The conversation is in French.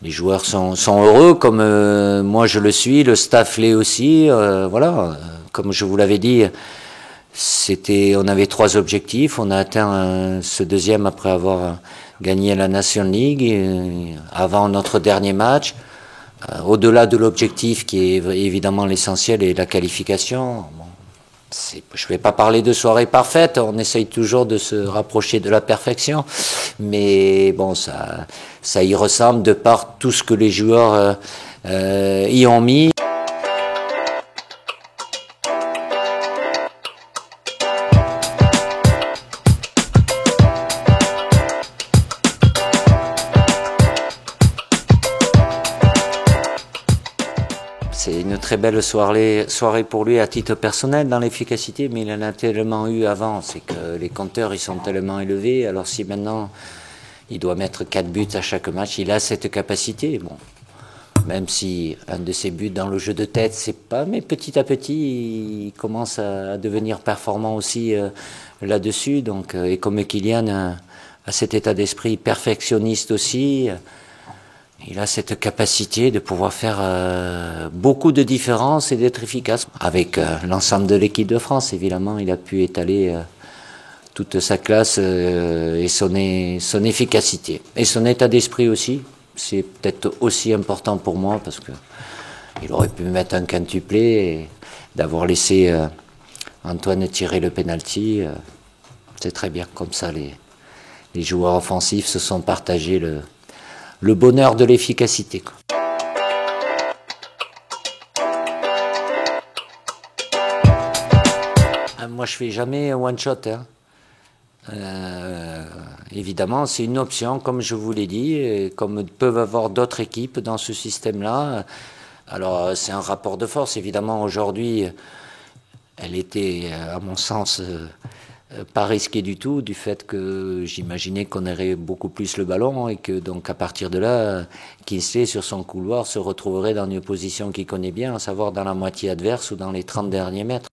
les joueurs sont heureux, comme moi je le suis, le staff l'est aussi. Voilà, comme je vous l'avais dit, on avait 3 objectifs. On a atteint ce deuxième après avoir gagné la Nation League, avant notre dernier match. Au-delà de l'objectif qui est évidemment l'essentiel et la qualification. Bon, je ne vais pas parler de soirée parfaite, on essaye toujours de se rapprocher de la perfection, mais bon, ça y ressemble de par tout ce que les joueurs y ont mis. C'est une très belle soirée pour lui à titre personnel dans l'efficacité, mais il en a tellement eu avant, c'est que les compteurs ils sont tellement élevés, alors si maintenant il doit mettre 4 buts à chaque match, il a cette capacité. Bon, même si un de ses buts dans le jeu de tête, c'est pas, mais petit à petit, il commence à devenir performant aussi là-dessus. Donc, et comme Kylian a cet état d'esprit perfectionniste aussi, il a cette capacité de pouvoir faire beaucoup de différences et d'être efficace. Avec l'ensemble de l'équipe de France, évidemment, il a pu étaler toute sa classe et son efficacité. Et son état d'esprit aussi, c'est peut-être aussi important pour moi parce que il aurait pu mettre un quintuplé et d'avoir laissé Antoine tirer le penalty. C'est très bien, comme ça les joueurs offensifs se sont partagés le bonheur de l'efficacité. Moi, je fais jamais one shot. Hein. Évidemment, c'est une option, comme je vous l'ai dit, et comme peuvent avoir d'autres équipes dans ce système-là. Alors, c'est un rapport de force. Évidemment, aujourd'hui, elle était, à mon sens, pas risquée du tout, du fait que j'imaginais qu'on aurait beaucoup plus le ballon et que donc à partir de là, Kingsley sur son couloir se retrouverait dans une position qu'il connaît bien, à savoir dans la moitié adverse ou dans les 30 derniers mètres.